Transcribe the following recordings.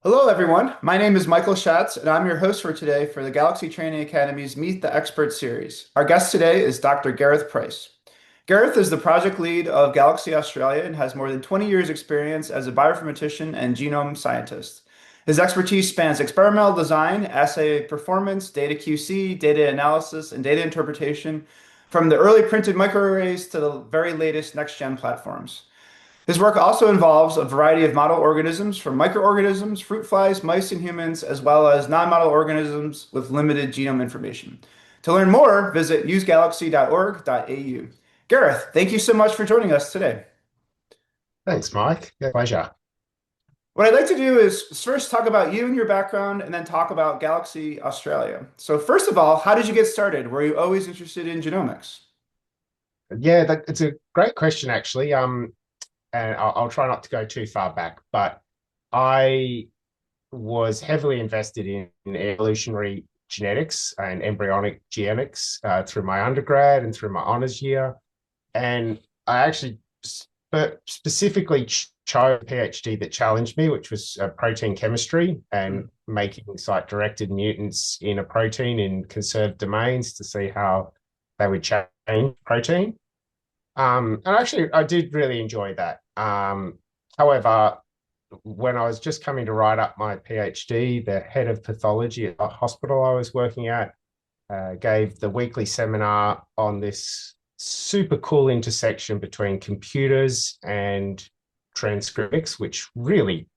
Hello, everyone. My name is Michael Schatz, and I'm your host for today for the Galaxy Training Academy's Meet the Expert series. Our guest today is Dr. Gareth Price. Gareth is the project lead of Galaxy Australia and has more than 20 years' experience as a bioinformatician and genome scientist. His expertise spans experimental design, assay performance, data QC, data analysis, and data interpretation, from the early printed microarrays to the very latest next-gen platforms. His work also involves a variety of model organisms from microorganisms, fruit flies, mice, and humans, as well as non-model organisms with limited genome information. To learn more, visit usegalaxy.org.au. Gareth, thank you so much for joining us today. Thanks, Mike. Pleasure. What I'd like to do is first talk about you and your background, and then talk about Galaxy Australia. So, first of all, how did you get started? Were you always interested in genomics? It's a great question, actually. And I'll try not to go too far back, but I was heavily invested in evolutionary genetics and embryonic genetics through my undergrad and through my honors year. And I actually specifically chose a PhD that challenged me, which was protein chemistry and making site-directed mutants in a protein in conserved domains to see how they would change protein. And actually, I did really enjoy that. However, when I was just coming to write up my PhD, the head of pathology at the hospital I was working at gave the weekly seminar on this super cool intersection between computers and transcriptics, which really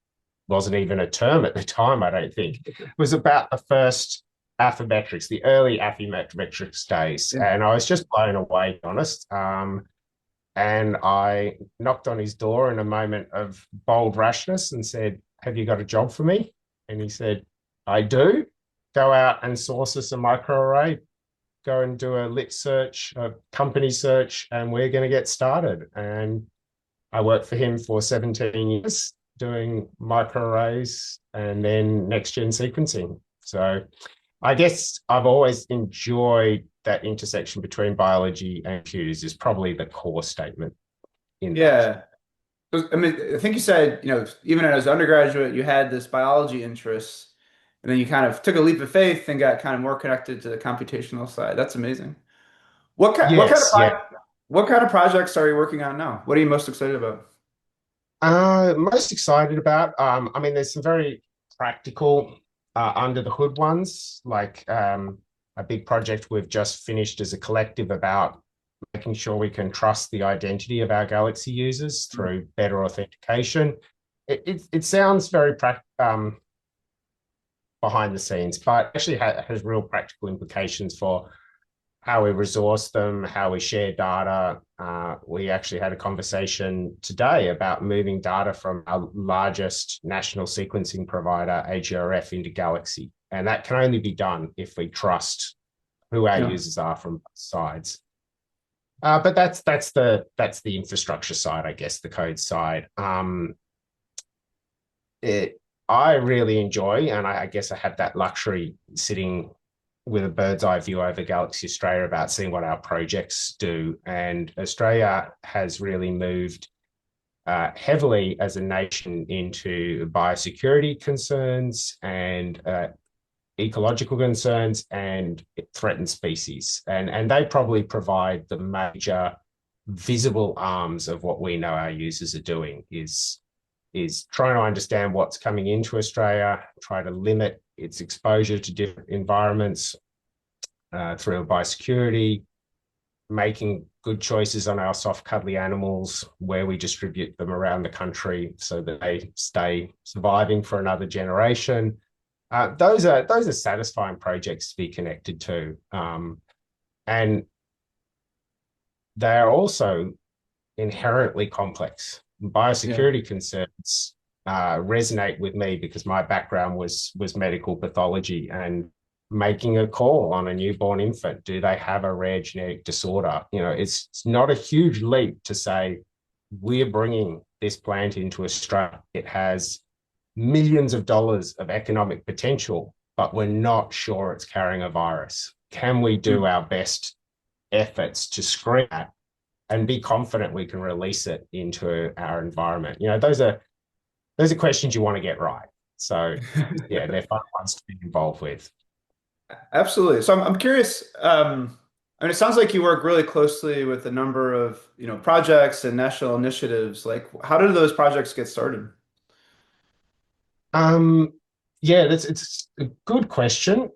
wasn't even a term at the time, I don't think. It was about the first Affymetrics, the early Affymetrics days. Yeah. And I was just blown away, to be honest. And I knocked on his door in a moment of bold rashness and said, "Have you got a job for me?" And he said, "I do. Go out and source us a microarray, go and do a lit search, a company search, and we're going to get started." And I worked for him for 17 years doing microarrays and then next gen sequencing. So I guess I've always enjoyed that intersection between biology and computers is probably the core statement in that. Yeah. I mean, I think you said, even as an undergraduate, you had this biology interest, and then you kind of took a leap of faith and got kind of more connected to the computational side. That's amazing. Yes, yeah. What kind of projects are you working on now? What are you most excited about? Most excited about, I mean, there's some very practical under the hood ones, like a big project we've just finished as a collective about making sure we can trust the identity of our Galaxy users through better authentication. It sounds very behind the scenes, but actually has real practical implications for how we resource them, how we share data. We actually had a conversation today about moving data from our largest national sequencing provider, AGRF, into Galaxy. And that can only be done if we trust who our Yeah. users are from both sides. But that's the infrastructure side, I guess, the code side. I really enjoy, and I guess I have that luxury sitting with a bird's eye view over Galaxy Australia about seeing what our projects do. And Australia has really moved heavily as a nation into biosecurity concerns and ecological concerns and threatened species. And they probably provide the major visible arms of what we know our users are doing is trying to understand what's coming into Australia, try to limit its exposure to different environments through biosecurity, making good choices on our soft, cuddly animals, where we distribute them around the country so that they stay surviving for another generation. Those are satisfying projects to be connected to, and they are also inherently complex. Yeah. Biosecurity concerns resonate with me because my background was medical pathology and making a call on a newborn infant. Do they have a rare genetic disorder? It's not a huge leap to say we're bringing this plant into Australia. It has millions of dollars of economic potential, but we're not sure it's carrying a virus. Can we do our best efforts to screen that and be confident we can release it into our environment? Those are questions you want to get right. So yeah, they're fun ones to be involved with. Absolutely. So I'm curious. I mean, it sounds like you work really closely with a number of, projects and national initiatives. Like, how did those projects get started? Um, yeah, it's a good question.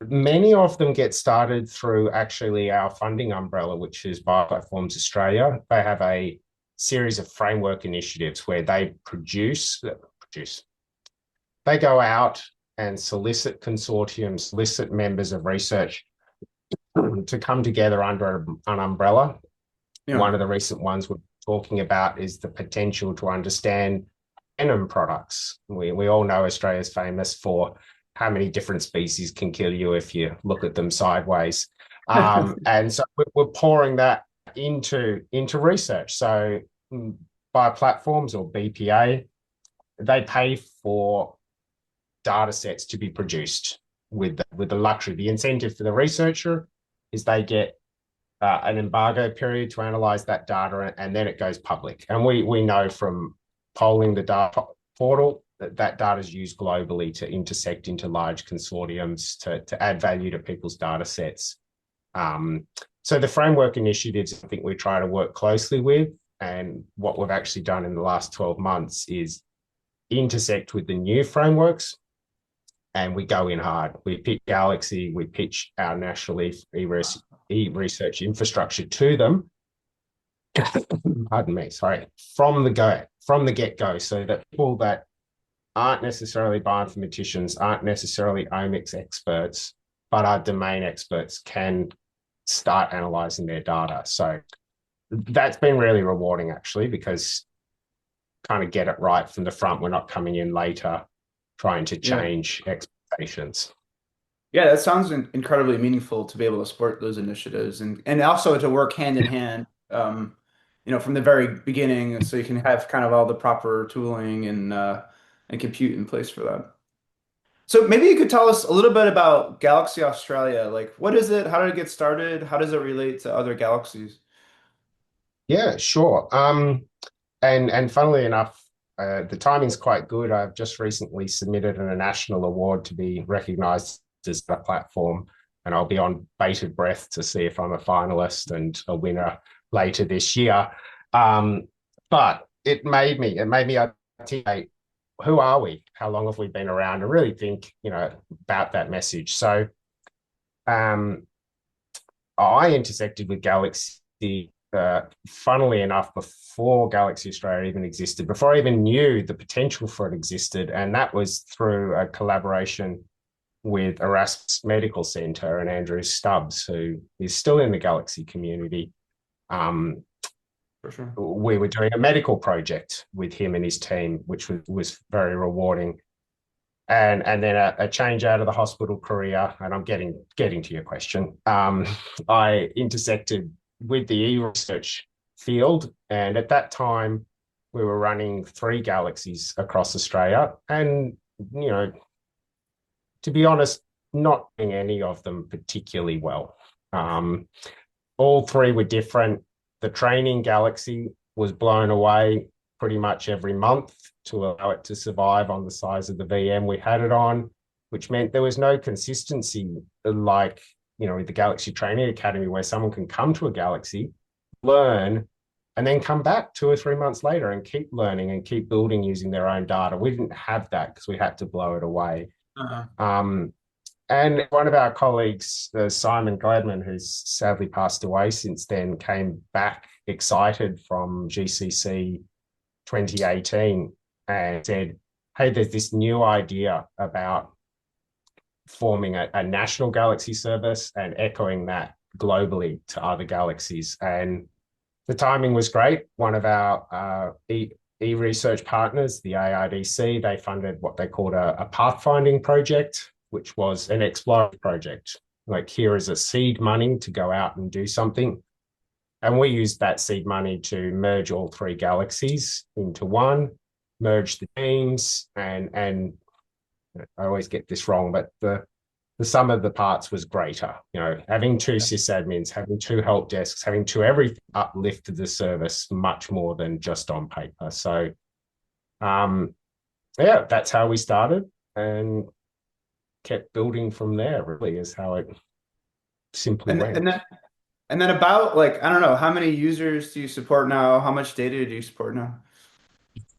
Many of them get started through actually our funding umbrella, which is Bioplatforms Australia. They have a series of framework initiatives where they produce. They go out and solicit consortiums, solicit members of research to come together under an umbrella. Yeah. One of the recent ones we're talking about is the potential to understand venom products. We all know Australia's famous for how many different species can kill you if you look at them sideways. And so we're pouring that into research. So by platforms or BPA, they pay for data sets to be produced with the luxury. The incentive for the researcher is they get an embargo period to analyze that data, and then it goes public. And we know from polling the data portal that data is used globally to intersect into large consortiums to add value to people's data sets. So the framework initiatives, I think we try to work closely with. And what we've actually done in the last 12 months is intersect with the new frameworks and we go in hard. We pitch Galaxy, we pitch our national e-research infrastructure to them. Pardon me, sorry, from the get-go, so that people that aren't necessarily bioinformaticians, aren't necessarily omics experts, but are domain experts can start analyzing their data. So that's been really rewarding actually, because kind of get it right from the front. We're not coming in later trying to Yeah. change expectations. Yeah, that sounds incredibly meaningful to be able to support those initiatives and also to work hand in hand, from the very beginning, so you can have kind of all the proper tooling and compute in place for that. So maybe you could tell us a little bit about Galaxy Australia. Like, what is it? How did it get started? How does it relate to other galaxies? Yeah, sure. And funnily enough, the timing's quite good. I've just recently submitted a national award to be recognised as a platform, and I'll be on bated breath to see if I'm a finalist and a winner later this year. Um, but it made me articulate who are we? How long have we been around? And really think, about that message. So um, I intersected with Galaxy, funnily enough, before Galaxy Australia even existed, before I even knew the potential for it existed. And that was through a collaboration with Erasmus Medical Centre and Andrew Stubbs, who is still in the Galaxy community. Um, For sure. we were doing a medical project with him and his team, which was very rewarding. And then a change out of the hospital career, and I'm getting to your question. I intersected with the e-research field, and at that time, we were running 3 galaxies across Australia, and you know, to be honest, not doing any of them particularly well. Um, all 3 were different. The training galaxy was blown away pretty much every month to allow it to survive on the size of the VM we had it on, which meant there was no consistency like, with the Galaxy Training Academy, where someone can come to a galaxy, learn, and then come back 2 or 3 months later and keep learning and keep building using their own data. We didn't have that because we had to blow it away. Uh-huh. Um, and one of our colleagues, Simon Gladman, who's sadly passed away since then, came back excited from GCC 2018 and said, hey, there's this new idea about forming a national galaxy service and echoing that globally to other galaxies. And the timing was great. One of our e-research partners, the ARDC, they funded what they called a pathfinding project, which was an exploratory project. Like, here is a seed money to go out and do something. And we used that seed money to merge all 3 galaxies into one, merge the teams, and I always get this wrong, but the sum of the parts was greater. Having 2 sysadmins, having 2 help desks, having 2 everything uplifted the service much more than just on paper. So um, yeah, that's how we started and kept building from there, really, is how it simply And went. and then and then about like I don't know, how many users do you support now? How much data do you support now?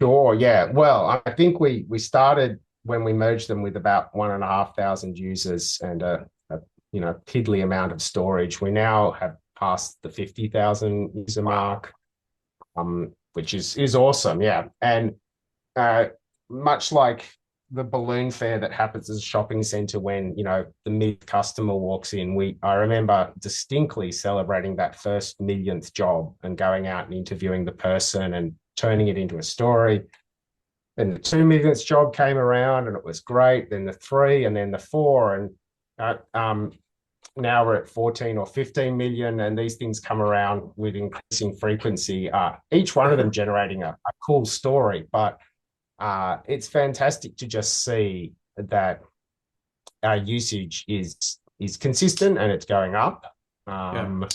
Sure, yeah. Well, I think we started when we merged them with about 1,500 users and a piddly amount of storage. We now have passed the 50,000 user Wow. mark, which is awesome, yeah. And uh, much like the balloon fair that happens at a shopping center when the mid customer walks in, we I remember distinctly celebrating that first millionth job and going out and interviewing the person and turning it into a story. Then the 2 millionth job came around and it was great. Then the three and then the four. And now we're at 14 or 15 million. And these things come around with increasing frequency, each one of them generating a cool story. But it's fantastic to just see that our usage is consistent and it's going up. Yeah. Um,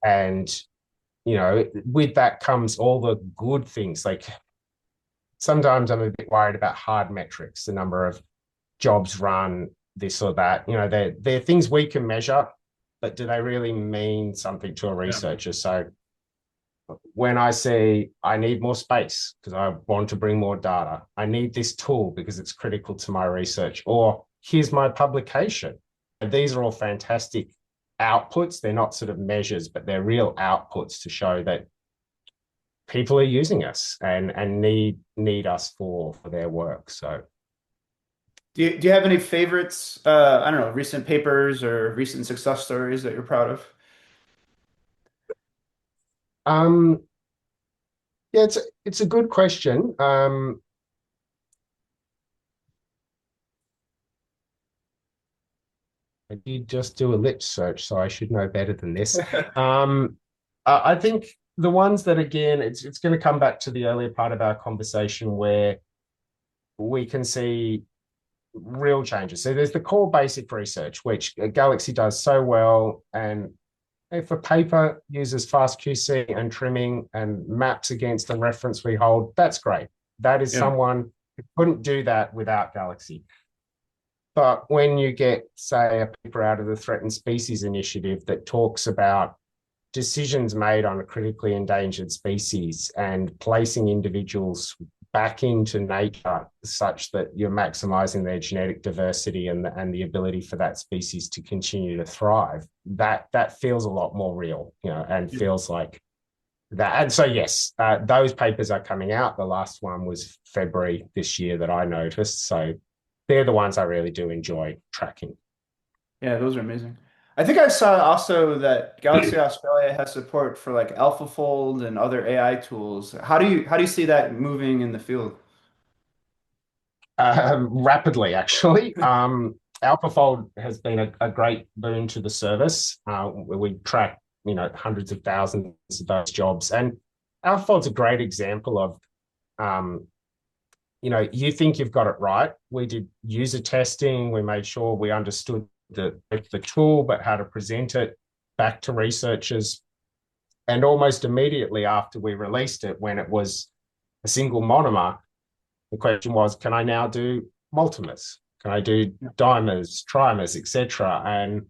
and with that comes all the good things. Like sometimes I'm a bit worried about hard metrics, the number of jobs run, this or that. They're things we can measure, but do they really mean something to a Yeah. researcher? So when I say I need more space because I want to bring more data, I need this tool because it's critical to my research, or here's my publication. And these are all fantastic outputs. They're not sort of measures, but they're real outputs to show that people are using us and need us for their work. So Do you have any favorites, I don't know, recent papers or recent success stories that you're proud of? um yeah, it's a good question. I did just do a lit search, so I should know better than this. Um, I think the ones that again, it's going to come back to the earlier part of our conversation where we can see real changes. So there's the core basic research, which Galaxy does so well, and if a paper uses fast QC and trimming and maps against a reference we hold, that's great. That is Yeah. someone who couldn't do that without Galaxy. But when you get, say, a paper out of the Threatened Species Initiative that talks about decisions made on a critically endangered species and placing individuals back into nature such that you're maximizing their genetic diversity and the ability for that species to continue to thrive, that feels a lot more real, and Yeah. feels like that. And so, yes, those papers are coming out. The last one was February this year that I noticed. So they're the ones I really do enjoy tracking. Yeah, those are amazing. I think I saw also that Galaxy Australia has support for like AlphaFold and other AI tools. How do you see that moving in the field? Rapidly, actually. AlphaFold has been a great boon to the service. We track, hundreds of thousands of those jobs. And AlphaFold's a great example of, um, you think you've got it right. We did user testing. We made sure we understood the tool, but how to present it back to researchers. And almost immediately after we released it, when it was a single monomer, the question was, can I now do multimers? Can I do Yeah. dimers, trimers, etc.? And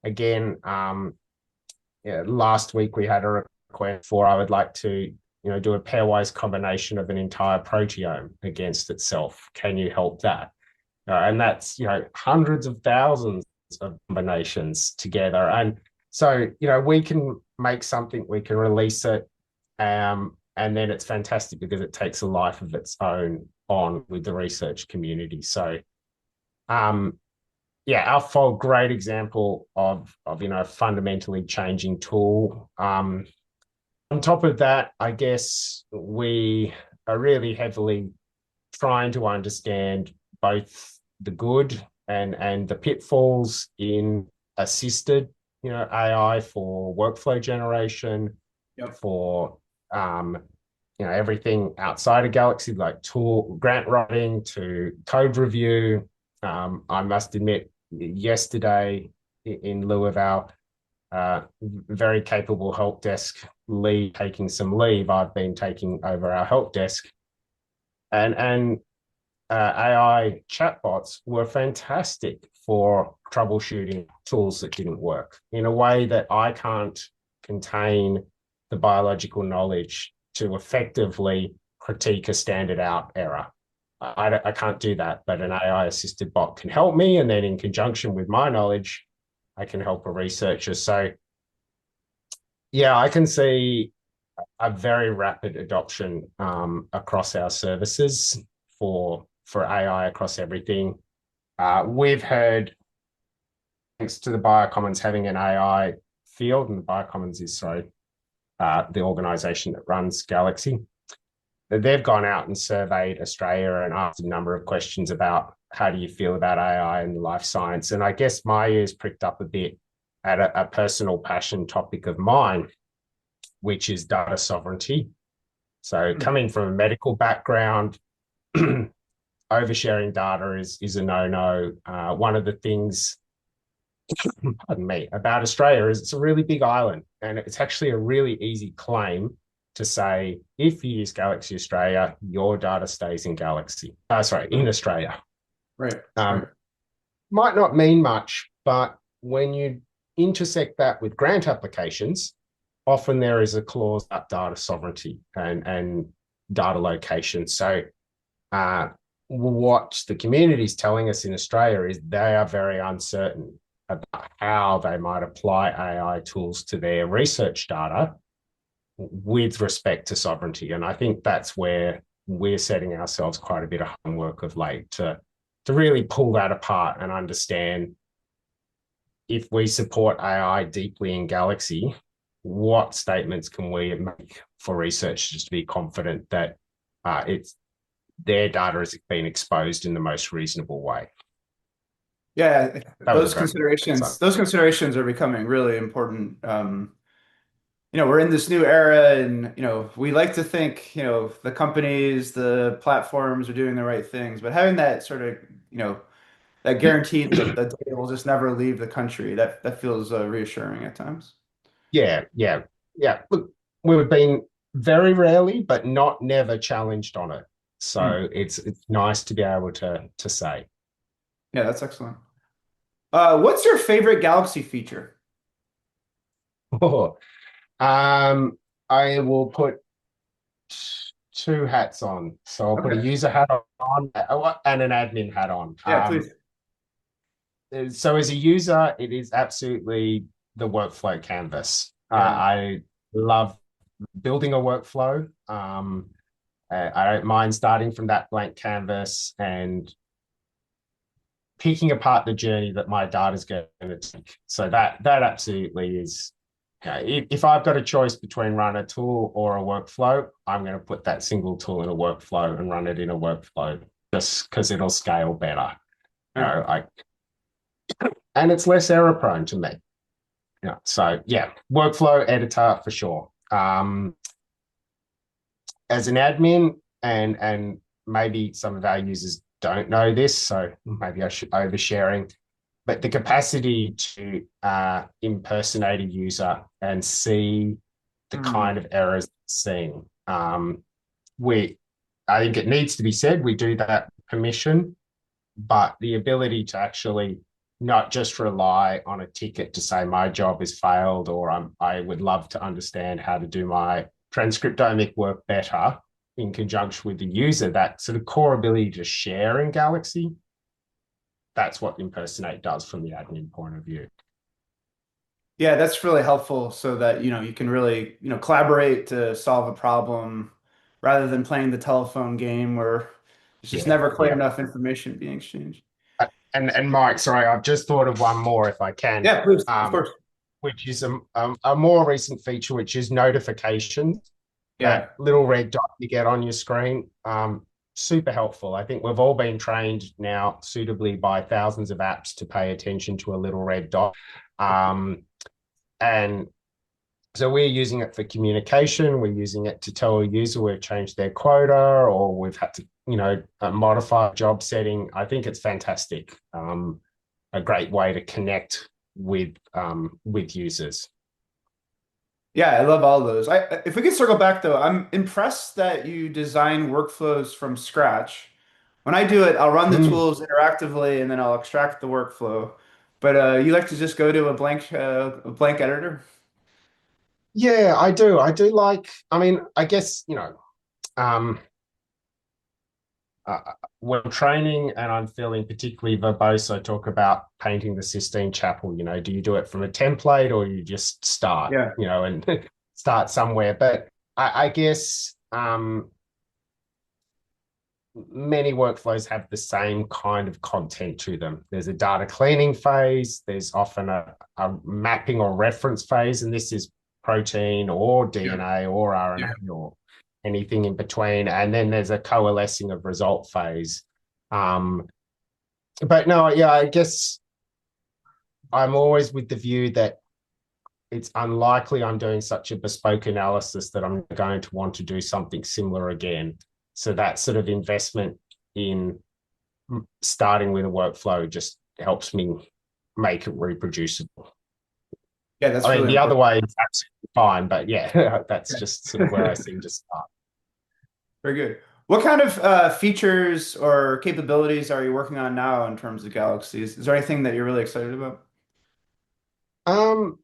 again, yeah, last week we had a request for I would like to, do a pairwise combination of an entire proteome against itself. Can you help that? And that's hundreds of thousands of combinations together. And so we can make something, we can release it, and then it's fantastic because it takes a life of its own on with the research community. So um, yeah, AlphaFold, great example of fundamentally changing tool. On top of that, I guess we are really heavily trying to understand both the good and the pitfalls in assisted, AI for workflow generation, Yep. for um, everything outside of Galaxy, like tool grant writing to code review. I must admit, yesterday, in lieu of our very capable help desk lead taking some leave, I've been taking over our help desk, and AI chatbots were fantastic for troubleshooting tools that didn't work in a way that I can't contain the biological knowledge to effectively critique a standard out error. I can't do that, but an AI assisted bot can help me. And then in conjunction with my knowledge, I can help a researcher. So, yeah, I can see a very rapid adoption across our services for AI across everything. We've heard, thanks to the Biocommons having an AI field, and the Biocommons is, sorry, the organization that runs Galaxy. They've gone out and surveyed Australia and asked a number of questions about how do you feel about AI and life science. And I guess my ears pricked up a bit at a personal passion topic of mine, which is data sovereignty. So coming from a medical background, oversharing data is a no-no. One of the things, pardon me, about Australia is it's a really big island, and it's actually a really easy claim to say if you use Galaxy Australia, your data stays in Galaxy. Sorry, in Australia. Right, right. Um, might not mean much, but when you intersect that with grant applications, often there is a clause about data sovereignty and data location. So uh, what the community is telling us in Australia is they are very uncertain about how they might apply AI tools to their research data with respect to sovereignty. And I think that's where we're setting ourselves quite a bit of homework of late to really pull that apart and understand if we support AI deeply in Galaxy, what statements can we make for researchers to be confident that it's their data has been exposed in the most reasonable way. Yeah, That was a very those considerations are becoming really important. We're in this new era and, we like to think, the companies, the platforms are doing the right things, but having that sort of, that guarantee that the data will just never leave the country, that feels reassuring at times. yeah, yeah, yeah. Look, we've been very rarely, but not never challenged on it. Hmm. So it's nice to be able to say. Yeah, that's excellent. What's your favorite Galaxy feature? Oh, um, I will put two hats on. So I'll put a Okay. user hat on and an admin hat on. Yeah, please. So as a user, it is absolutely the workflow canvas. Yeah. I love building a workflow. I don't mind starting from that blank canvas and picking apart the journey that my data is going to take. So that absolutely is. If I've got a choice between run a tool or a workflow, I'm going to put that single tool in a workflow and run it in a workflow just because it'll scale better. You Yeah. know, I and it's less error prone to me. So yeah, workflow editor for sure. As an admin, and maybe some of our users don't know this, so maybe I should oversharing, but the capacity to impersonate a user and see the Hmm. kind of errors seen. We, I think it needs to be said, we do that with permission, but the ability to actually not just rely on a ticket to say my job is failed or I would love to understand how to do my transcriptomic work better in conjunction with the user, that sort of core ability to share in Galaxy, that's what Impersonate does from the admin point of view. Yeah, that's really helpful so that, you can really, collaborate to solve a problem rather than playing the telephone game where there's just Yeah, never quite yeah. enough information being exchanged. And Mike, sorry, I've just thought of one more if I can, Yeah, please, of course. which is a more recent feature, which is notifications. Yeah. That little red dot you get on your screen, super helpful. I think we've all been trained now suitably by thousands of apps to pay attention to a little red dot. And so we're using it for communication. We're using it to tell a user we've changed their quota or we've had to, modify a job setting. I think it's fantastic. A great way to connect with users. Yeah, I love all those. If we could circle back though, I'm impressed that you design workflows from scratch. When I do it, I'll run the Mm. tools interactively and then I'll extract the workflow. But you like to just go to a blank editor? Yeah, I do. I do like, I mean, I guess, um, uh, when I'm training and I'm feeling particularly verbose, I talk about painting the Sistine Chapel. Do you do it from a template or you just start, Yeah. and start somewhere? But I guess many workflows have the same kind of content to them. There's a data cleaning phase, there's often a mapping or reference phase, and this is protein or Yeah. DNA or Yeah. RNA or anything in between. And then there's a coalescing of result phase. Um, but no, yeah, I guess I'm always with the view that it's unlikely I'm doing such a bespoke analysis that I'm going to want to do something similar again. So that sort of investment in starting with a workflow just helps me make it reproducible. Yeah, that's I mean, really the other important. way is absolutely fine, but yeah, that's just sort of where I Yeah. seem to start. Very good. What kind of features or capabilities are you working on now in terms of galaxies? Is there anything that you're really excited about? Um,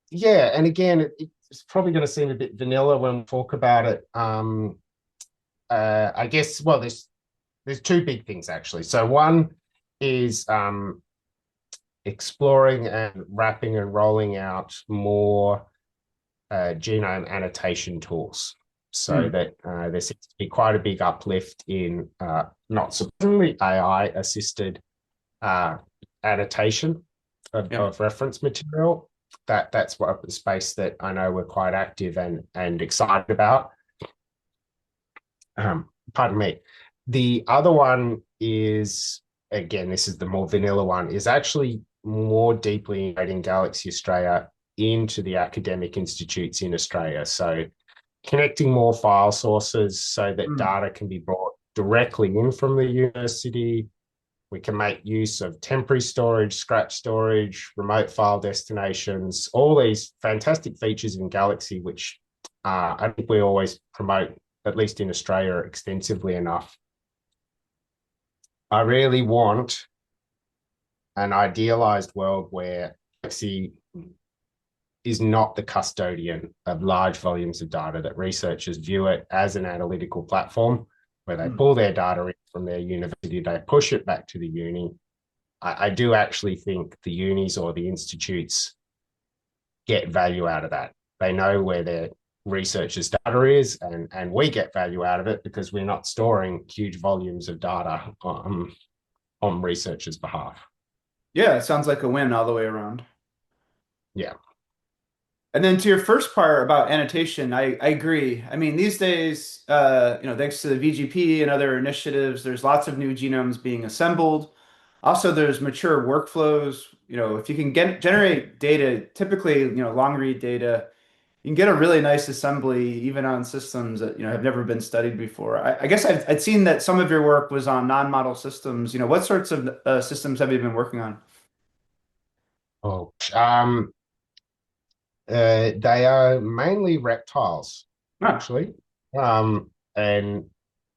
yeah, and again, it's probably going to seem a bit vanilla when we talk about it. I guess, well, there's two big things actually. So one is exploring and wrapping and rolling out more genome annotation tools so Hmm. that there seems to be quite a big uplift in, not surprisingly, AI assisted uh, annotation Yeah. of reference material. That's what the space that I know we're quite active and excited about. Pardon me. The other one is, again, this is the more vanilla one, is actually more deeply integrating Galaxy Australia into the academic institutes in Australia. So connecting more file sources so that Hmm. data can be brought directly in from the university. We can make use of temporary storage, scratch storage, remote file destinations, all these fantastic features in Galaxy, which I think we always promote, at least in Australia, extensively enough. I really want an idealized world where Galaxy is not the custodian of large volumes of data, that researchers view it as an analytical platform where they Hmm. pull their data in from their university, they push it back to the uni. I do actually think the unis or the institutes get value out of that. They know where their researchers' data is, and we get value out of it because we're not storing huge volumes of data on researchers' behalf. Yeah, it sounds like a win all the way around. Yeah. And then to your first part about annotation, I agree. I mean, these days, thanks to the VGP and other initiatives, there's lots of new genomes being assembled. Also, there's mature workflows. If you can generate data, typically, long read data, you can get a really nice assembly even on systems that, have never been studied before. I guess I'd seen that some of your work was on non-model systems. What sorts of systems have you been working on? Oh, they are mainly reptiles, Ah, actually. And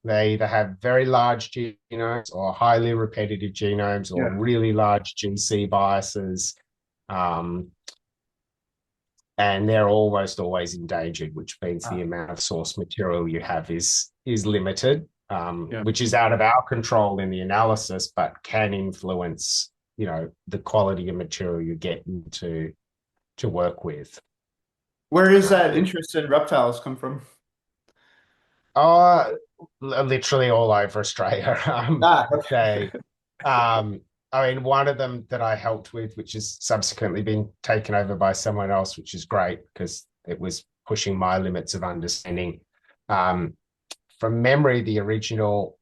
they either have very large genomes or highly repetitive genomes or yeah. really large GC biases. Um, and they're almost always endangered, which means the Ah, amount of source material you have is limited, yeah. which is out of our control in the analysis, but can influence, the quality of material you get to work with. Where does that Um, interest in reptiles come from? Uh, literally all over Australia. Ah, okay. They, um, I mean, one of them that I helped with, which has subsequently been taken over by someone else, which is great because it was pushing my limits of understanding. Um, from memory, the original,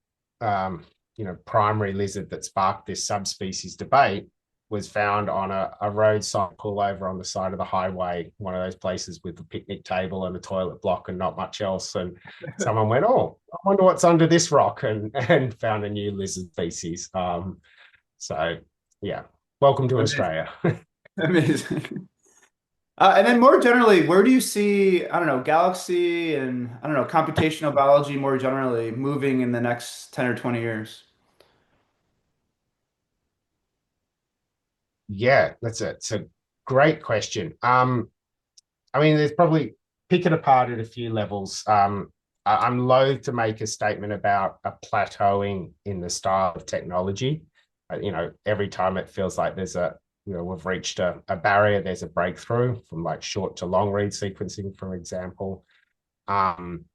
primary lizard that sparked this subspecies debate was found on a roadside pullover on the side of the highway, one of those places with a picnic table and a toilet block and not much else. And someone went, "Oh, I wonder what's under this rock," and found a new lizard species. So yeah, welcome to Amazing. Australia. Amazing. And then more generally, where do you see, I don't know, galaxy and, I don't know, computational biology more generally moving in the next 10 or 20 years? Yeah, it's a great question. I mean, there's probably pick it apart at a few levels. I'm loath to make a statement about a plateauing in the style of technology. Every time it feels like we've reached a barrier, there's a breakthrough from like short to long read sequencing, for example. Um,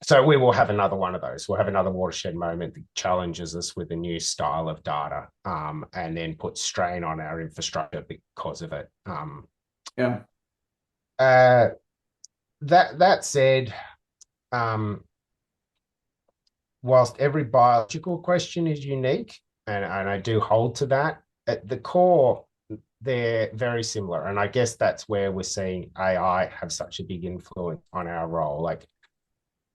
so we will have another one of those. We'll have another watershed moment that challenges us with a new style of data, and then puts strain on our infrastructure because of it. Yeah. Uh, that said, um, whilst every biological question is unique, and I do hold to that, at the core, they're very similar. And I guess that's where we're seeing AI have such a big influence on our role. Like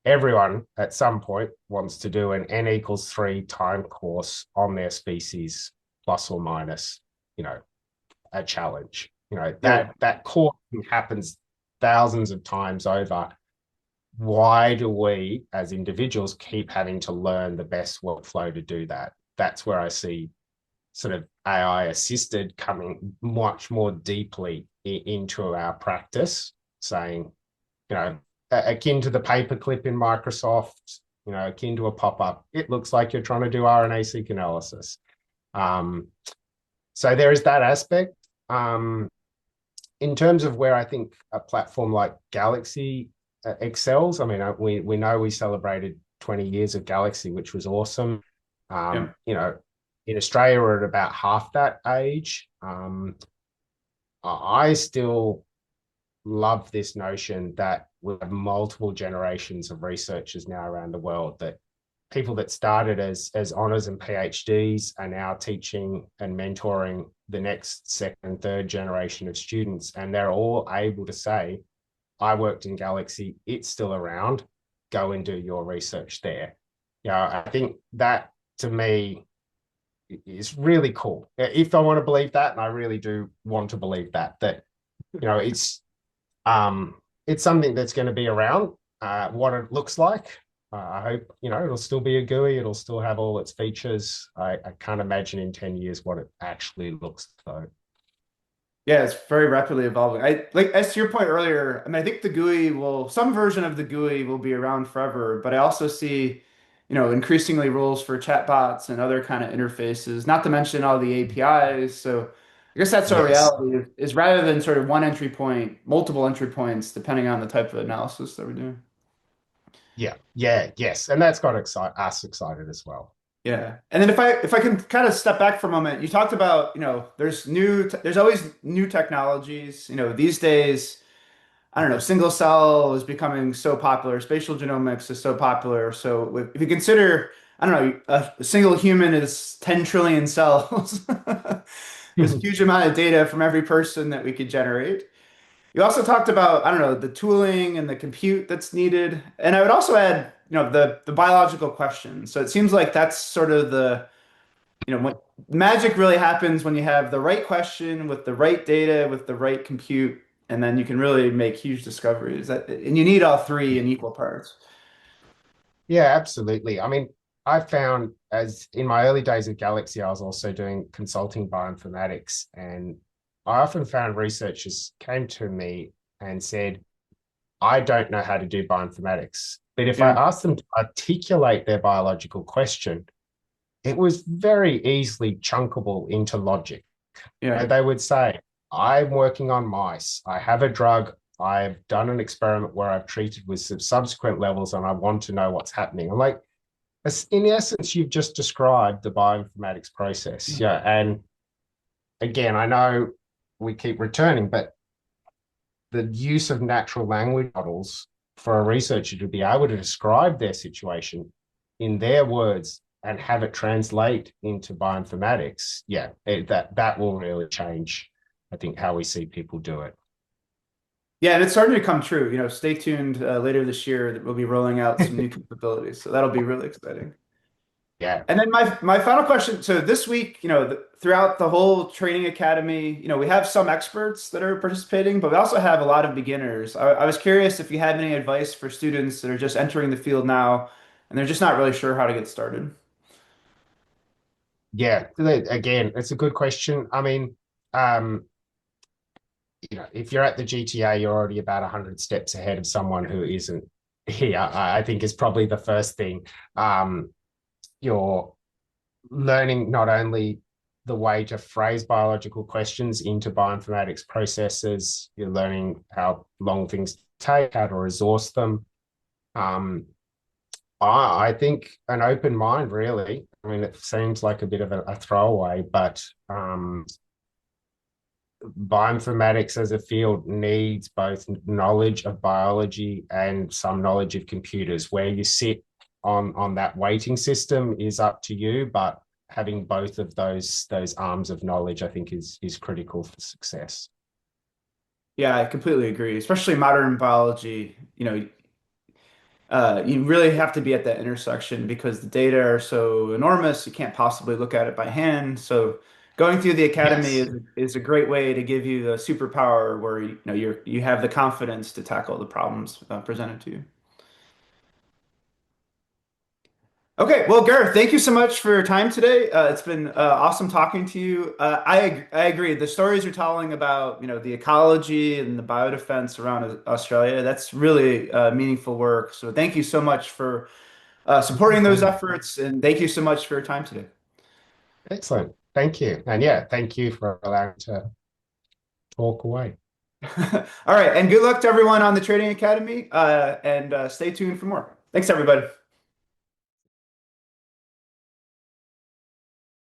everyone at some point wants to do an n equals 3 time course on their species, plus or minus, you know, a challenge. Yeah. That course happens thousands of times over. Why do we as individuals keep having to learn the best workflow to do that? That's where I see sort of AI assisted coming much more deeply into our practice, saying, you know, akin to the paperclip in Microsoft, akin to a pop-up, it looks like you're trying to do RNA-seq analysis. Um, so there is that aspect. In terms of where I think a platform like Galaxy excels, I mean, we know we celebrated 20 years of Galaxy, which was awesome. Yeah. In Australia, we're at about half that age. I still love this notion that we have multiple generations of researchers now around the world, that people that started as honors and PhDs are now teaching and mentoring the next second and third generation of students, and they're all able to say, I worked in Galaxy, it's still around, go and do your research there. I think that, to me, is really cool. If I want to believe that, and I really do want to believe that you know it's um, it's something that's going to be around. What it looks like, I hope it'll still be a GUI. It'll still have all its features. I can't imagine in 10 years what it actually looks though. Yeah, it's very rapidly evolving. I like as to your point earlier, I mean, I think the GUI will, some version of the GUI will be around forever, but I also see, increasingly roles for chatbots and other kind of interfaces, not to mention all the APIs. So I guess that's our Yes. reality is rather than sort of one entry point, multiple entry points, depending on the type of analysis that we're doing. Yeah. Yeah. Yes. And that's got us excited as well. Yeah. And then if I can kind of step back for a moment, you talked about, there's always new technologies, these days. I don't know, single cell is becoming so popular. Spatial genomics is so popular. So if you consider, I don't know, a single human is 10 trillion cells. There's a huge amount of data from every person that we could generate. You also talked about, I don't know, the tooling and the compute that's needed. And I would also add, the biological question. So it seems like that's sort of what magic really happens when you have the right question with the right data with the right compute, and then you can really make huge discoveries. And you need all three in equal parts. Yeah, absolutely. I mean, I found, as in my early days at Galaxy, I was also doing consulting bioinformatics, and I often found researchers came to me and said, I don't know how to do bioinformatics. But if I Yeah, asked them to articulate their biological question, it was very easily chunkable into logic. yeah, They would say, I'm working on mice. I have a drug. I've done an experiment where I've treated with some subsequent levels and I want to know what's happening. I'm like, in essence, you've just described the bioinformatics process. yeah. Yeah. And again, I know we keep returning, but the use of natural language models for a researcher to be able to describe their situation in their words and have it translate into bioinformatics, yeah, that will really change, I think, how we see people do it. Yeah, and it's starting to come true. Stay tuned later this year that we'll be rolling out some new capabilities. So that'll be really exciting. Yeah. And then my final question. So this week, throughout the whole training academy, we have some experts that are participating, but we also have a lot of beginners. I was curious if you had any advice for students that are just entering the field now and they're just not really sure how to get started. Yeah, again, it's a good question. I mean, um, if you're at the GTA, you're already about 100 steps ahead of someone who isn't here. I think is probably the first thing. You're learning not only the way to phrase biological questions into bioinformatics processes, you're learning how long things take, how to resource them. Um, I think an open mind, really. I mean, it seems like a bit of a throwaway, but bioinformatics as a field needs both knowledge of biology and some knowledge of computers. Where you sit on that weighting system is up to you, but having both of those arms of knowledge, I think, is critical for success. Yeah, I completely agree. Especially modern biology, you really have to be at that intersection because the data are so enormous. You can't possibly look at it by hand. So going through the academy Yes. is a great way to give you the superpower where you have the confidence to tackle the problems presented to you. Okay, well, Gareth, thank you so much for your time today. It's been awesome talking to you. I agree. The stories you're telling about, the ecology and the biodefense around Australia, that's really meaningful work. So thank you so much for supporting those Mm. efforts, and thank you so much for your time today. Excellent. Thank you. And yeah, thank you for allowing me to talk away. All right, and good luck to everyone on the Trading Academy, and stay tuned for more. Thanks, everybody.